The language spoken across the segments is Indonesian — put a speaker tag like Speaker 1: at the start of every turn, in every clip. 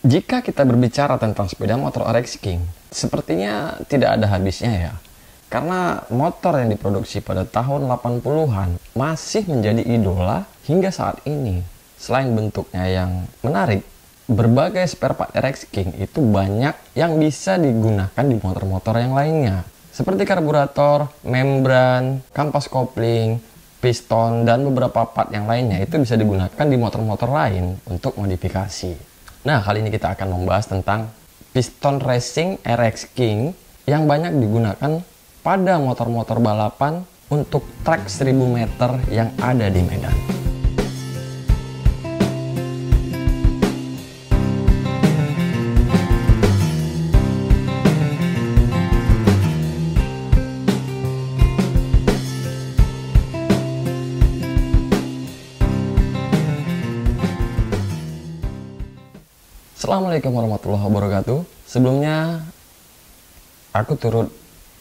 Speaker 1: Jika kita berbicara tentang sepeda motor RX King, sepertinya tidak ada habisnya ya. Karena motor yang diproduksi pada tahun 80-an masih menjadi idola hingga saat ini. Selain bentuknya yang menarik, berbagai spare part RX King itu banyak yang bisa digunakan di motor-motor yang lainnya. Seperti karburator, membran, kampas kopling, piston, dan beberapa part yang lainnya itu bisa digunakan di motor-motor lain untuk modifikasi. Nah, kali ini kita akan membahas tentang piston racing RX King yang banyak digunakan pada motor-motor balapan untuk trek 1000 meter yang ada di Medan. Assalamualaikum warahmatullahi wabarakatuh. Sebelumnya, aku turut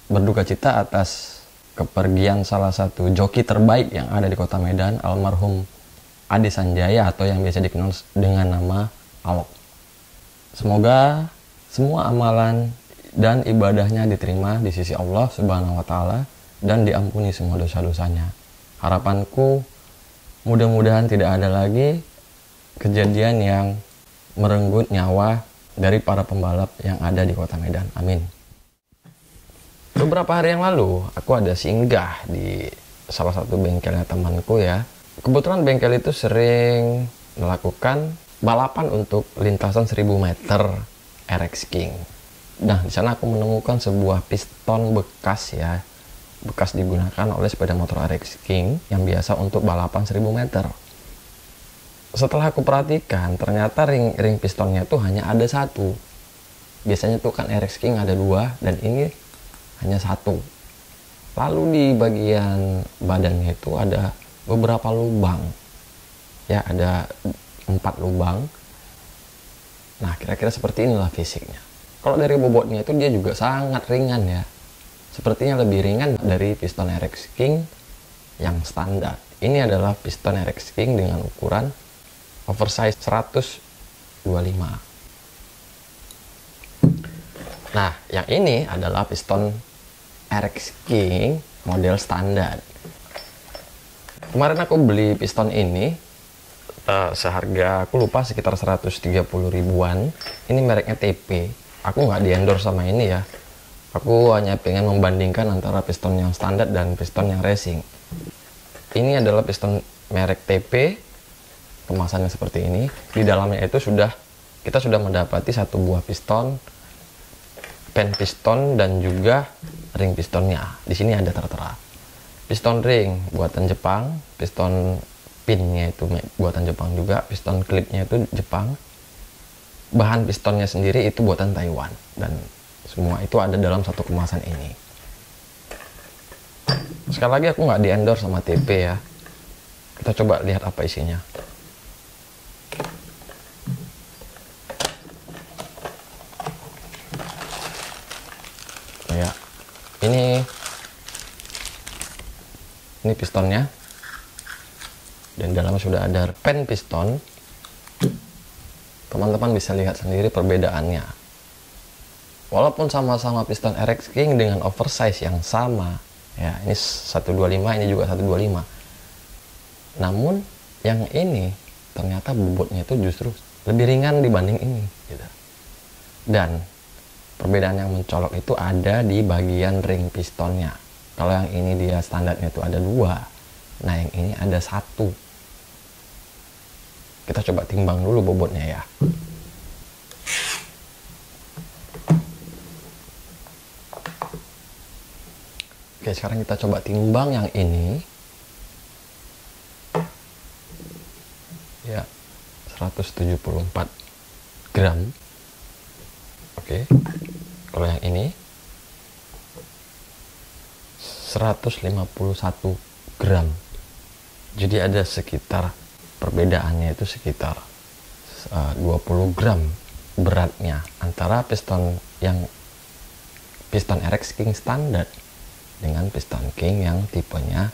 Speaker 1: berduka cita atas kepergian salah satu joki terbaik yang ada di kota Medan, almarhum Ade Sanjaya atau yang biasa dikenal dengan nama Alok. Semoga semua amalan dan ibadahnya diterima di sisi Allah Subhanahu wa Ta'ala dan diampuni semua dosa-dosanya. Harapanku mudah-mudahan tidak ada lagi kejadian yang merenggut nyawa dari para pembalap yang ada di kota Medan. Amin. Beberapa hari yang lalu, aku ada singgah di salah satu bengkelnya temanku ya. Kebetulan bengkel itu sering melakukan balapan untuk lintasan 1000 meter RX King. Nah, di sana aku menemukan sebuah piston bekas ya. Bekas digunakan oleh sepeda motor RX King yang biasa untuk balapan 1000 meter. Setelah aku perhatikan, ternyata ring pistonnya itu hanya ada satu. Biasanya tuh kan RX King ada dua, dan ini hanya satu. Lalu di bagian badannya itu ada beberapa lubang. Ya, ada 4 lubang. Nah, kira-kira seperti inilah fisiknya. Kalau dari bobotnya itu dia juga sangat ringan ya. Sepertinya lebih ringan dari piston RX King yang standar. Ini adalah piston RX King dengan ukuran oversize 125. Nah, yang ini adalah piston RX King model standar. Kemarin aku beli piston ini seharga, aku lupa, sekitar 130 ribuan. Ini mereknya TP. Aku nggak di-endorse sama ini ya. Aku hanya pengen membandingkan antara piston yang standar dan piston yang racing. Ini adalah piston merek TP. Kemasannya seperti ini. Di dalamnya itu kita sudah mendapati satu buah piston, pen piston, dan juga ring pistonnya. Di sini ada tertera. Piston ring buatan Jepang, piston pinnya itu buatan Jepang juga, piston klipnya itu Jepang. Bahan pistonnya sendiri itu buatan Taiwan, dan semua itu ada dalam satu kemasan ini. Sekali lagi aku nggak di-endorse sama TP ya. Kita coba lihat apa isinya. Ya, ini pistonnya, dan dalamnya sudah ada pen piston. Teman-teman bisa lihat sendiri perbedaannya. Walaupun sama-sama piston RX King dengan oversize yang sama ya, ini 125, ini juga 125, namun yang ini ternyata bobotnya itu justru lebih ringan dibanding ini gitu. Dan perbedaan yang mencolok itu ada di bagian ring pistonnya. Kalau yang ini dia standarnya itu ada 2, nah yang ini ada 1. Kita coba timbang dulu bobotnya ya. Oke, sekarang kita coba timbang yang ini. Ya, 174 gram. Oke. Kalau yang ini 151 gram. Jadi ada sekitar, perbedaannya itu sekitar 20 gram beratnya antara piston RX King standar dengan piston King yang tipenya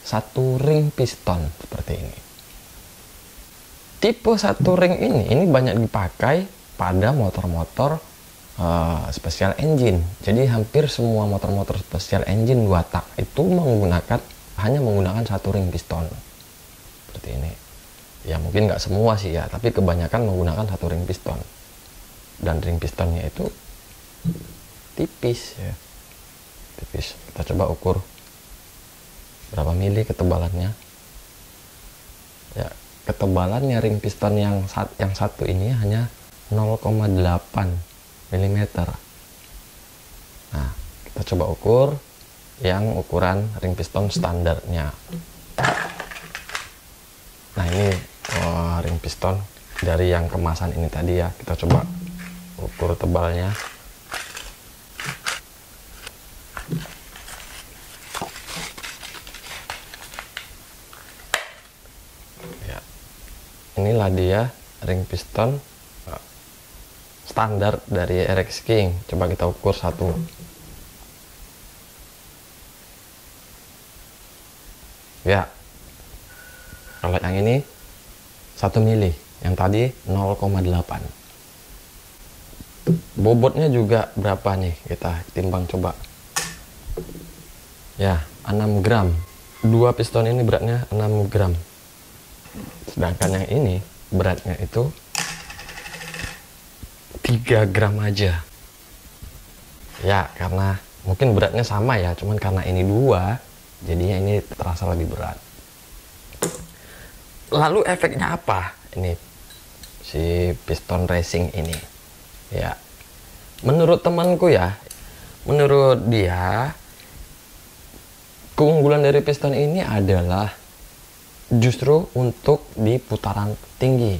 Speaker 1: satu ring piston seperti ini. Tipe satu ring ini banyak dipakai pada motor-motor special engine. Jadi hampir semua motor-motor special engine 2 tak itu hanya menggunakan satu ring piston seperti ini. Ya mungkin nggak semua sih ya, tapi kebanyakan menggunakan satu ring piston. Dan ring pistonnya itu tipis ya, tipis. Kita coba ukur berapa mili ketebalannya. Ya, ketebalannya ring piston yang satu ini hanya 0,8 mm. Nah, kita coba ukur yang ukuran ring piston standarnya. Nah, ini ring piston dari yang kemasan ini tadi ya. Kita coba ukur tebalnya. Inilah dia ring piston standar dari RX King. Coba kita ukur satu. Ya, kalau yang ini 1 mili, yang tadi 0,8. Bobotnya juga berapa nih, kita timbang coba. Ya, 6 gram. 2 piston ini beratnya 6 gram. Sedangkan yang ini beratnya itu 3 gram aja. Ya, karena mungkin beratnya sama ya, cuman karena ini 2, jadinya ini terasa lebih berat. Lalu efeknya apa ini si piston racing ini? Ya, menurut temanku ya, menurut dia keunggulan dari piston ini adalah justru untuk di putaran tinggi.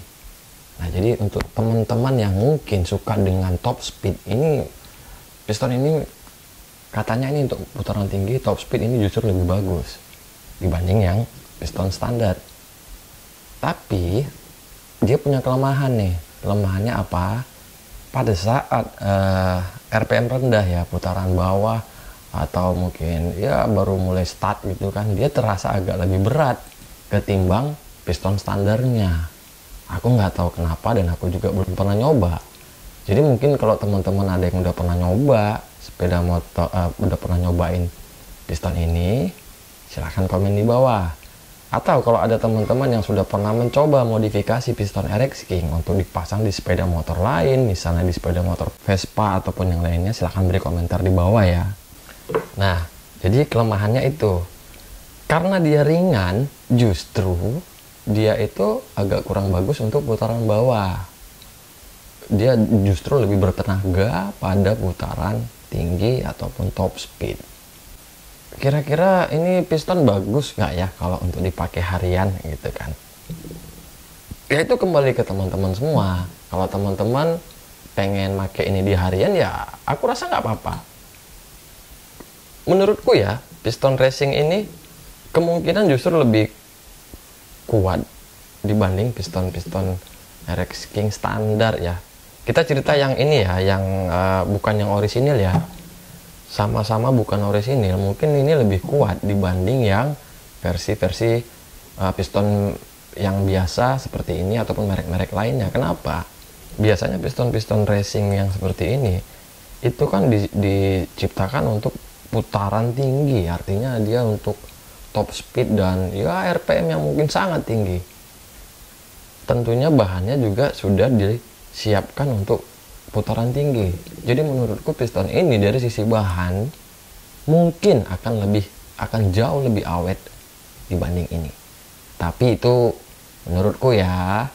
Speaker 1: Nah, jadi untuk teman-teman yang mungkin suka dengan top speed, ini piston ini katanya ini untuk putaran tinggi, top speed ini justru lebih bagus dibanding yang piston standar. Tapi dia punya kelemahan nih. Kelemahannya apa? Pada saat RPM rendah ya, putaran bawah atau mungkin ya baru mulai start gitu kan, dia terasa agak lebih berat ketimbang piston standarnya. Aku nggak tahu kenapa dan aku juga belum pernah nyoba. Jadi mungkin kalau teman-teman ada yang udah pernah nyoba sepeda motor, udah pernah nyobain piston ini, silahkan komen di bawah. Atau kalau ada teman-teman yang sudah pernah mencoba modifikasi piston RX King untuk dipasang di sepeda motor lain, misalnya di sepeda motor Vespa ataupun yang lainnya, silahkan beri komentar di bawah ya. Nah, jadi kelemahannya itu, karena dia ringan, justru dia itu agak kurang bagus untuk putaran bawah. Dia justru lebih bertenaga pada putaran tinggi ataupun top speed. Kira-kira ini piston bagus nggak ya kalau untuk dipakai harian gitu kan? Ya itu kembali ke teman-teman semua. Kalau teman-teman pengen pakai ini di harian ya aku rasa nggak apa-apa. Menurutku ya, piston racing ini kemungkinan justru lebih kuat dibanding piston-piston RX King standar ya. Kita cerita yang ini ya, yang bukan yang orisinil ya. Sama-sama bukan orisinil, mungkin ini lebih kuat dibanding yang versi-versi piston yang biasa seperti ini ataupun merek-merek lainnya. Kenapa? Biasanya piston-piston racing yang seperti ini itu kan diciptakan untuk putaran tinggi, artinya dia untuk top speed dan ya RPM yang mungkin sangat tinggi. Tentunya bahannya juga sudah disiapkan untuk putaran tinggi. Jadi menurutku piston ini dari sisi bahan mungkin akan jauh lebih awet dibanding ini. Tapi itu menurutku ya.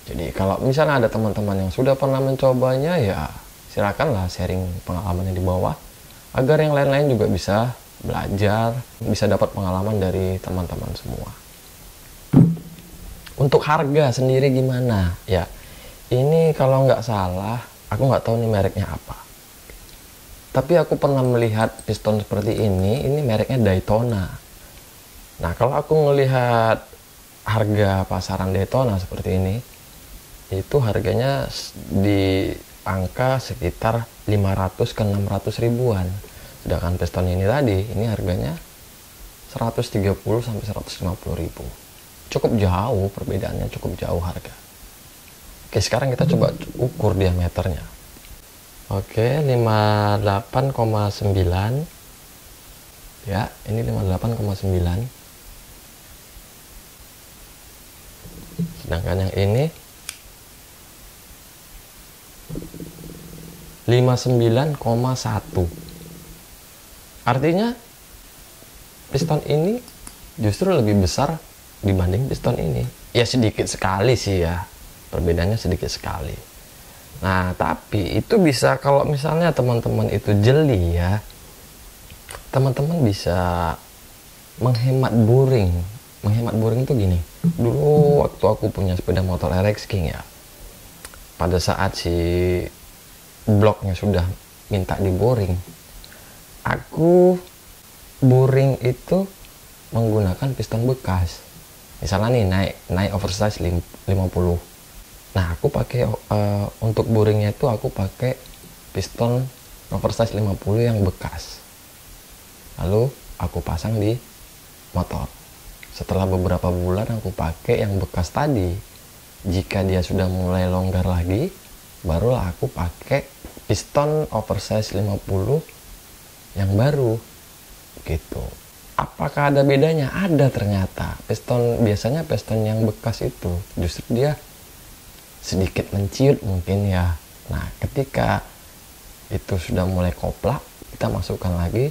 Speaker 1: Jadi kalau misalnya ada teman-teman yang sudah pernah mencobanya ya silakanlah sharing pengalamannya di bawah agar yang lain-lain juga bisa belajar, bisa dapat pengalaman dari teman-teman semua. Untuk harga sendiri gimana? Ya, ini kalau nggak salah, aku nggak tahu nih mereknya apa. Tapi aku pernah melihat piston seperti ini mereknya Daytona. Nah, kalau aku melihat harga pasaran Daytona seperti ini, itu harganya di angka sekitar 500 ke 600 ribuan. Sedangkan piston ini tadi, ini harganya 130 sampai 150 ribu. cukup jauh, perbedaannya cukup jauh harga. Oke, sekarang kita coba ukur diameternya. Oke, 58,9 ya, ini 58,9. Sedangkan yang ini 59,1. Artinya piston ini justru lebih besar dibanding piston ini. Ya sedikit sekali sih ya, perbedaannya sedikit sekali. Nah, tapi itu bisa, kalau misalnya teman-teman itu jeli ya, teman-teman bisa menghemat boring. Menghemat boring itu gini. Dulu waktu aku punya sepeda motor RX King ya, pada saat si bloknya sudah minta di boring, aku boring itu menggunakan piston bekas. Misalnya nih naik oversize 50. Nah, aku pakai untuk boringnya itu aku pakai piston oversize 50 yang bekas. Lalu aku pasang di motor. Setelah beberapa bulan aku pakai yang bekas tadi. Jika dia sudah mulai longgar lagi, barulah aku pakai piston oversize 50 yang baru gitu. Apakah ada bedanya? Ada ternyata. Biasanya piston yang bekas itu justru dia sedikit menciut mungkin ya. Nah, ketika itu sudah mulai koplak, kita masukkan lagi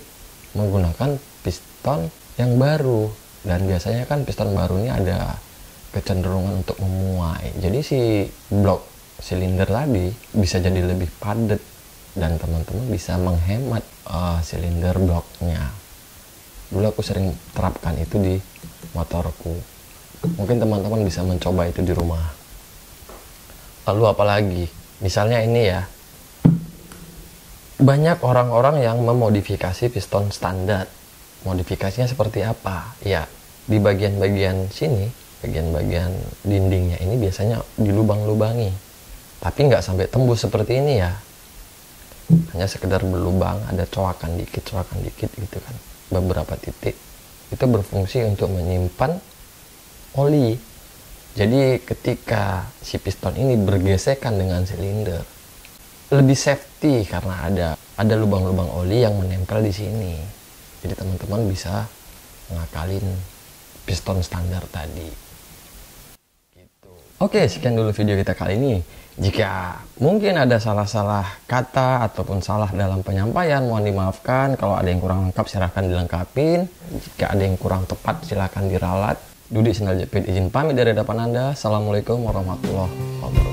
Speaker 1: menggunakan piston yang baru. Dan biasanya kan piston baru ini ada kecenderungan untuk memuai. Jadi si blok silinder tadi bisa jadi lebih padat dan teman-teman bisa menghemat silinder bloknya. Dulu aku sering terapkan itu di motorku. Mungkin teman-teman bisa mencoba itu di rumah. Lalu apalagi? Misalnya ini ya. Banyak orang-orang yang memodifikasi piston standar. Modifikasinya seperti apa? Ya, di bagian-bagian sini, bagian-bagian dindingnya ini biasanya dilubang-lubangi. Tapi nggak sampai tembus seperti ini ya. Hanya sekedar berlubang, ada coakan dikit gitu kan. Beberapa titik. Itu berfungsi untuk menyimpan oli. Jadi ketika si piston ini bergesekan dengan silinder, lebih safety karena ada lubang-lubang oli yang menempel di sini. Jadi teman-teman bisa ngakalin piston standar tadi. Gitu. Oke, sekian dulu video kita kali ini. Jika mungkin ada salah-salah kata ataupun salah dalam penyampaian, mohon dimaafkan. Kalau ada yang kurang lengkap silahkan dilengkapin. Jika ada yang kurang tepat silahkan diralat. Dudi Sendal Jepit izin pamit dari hadapan Anda. Assalamualaikum warahmatullahi wabarakatuh.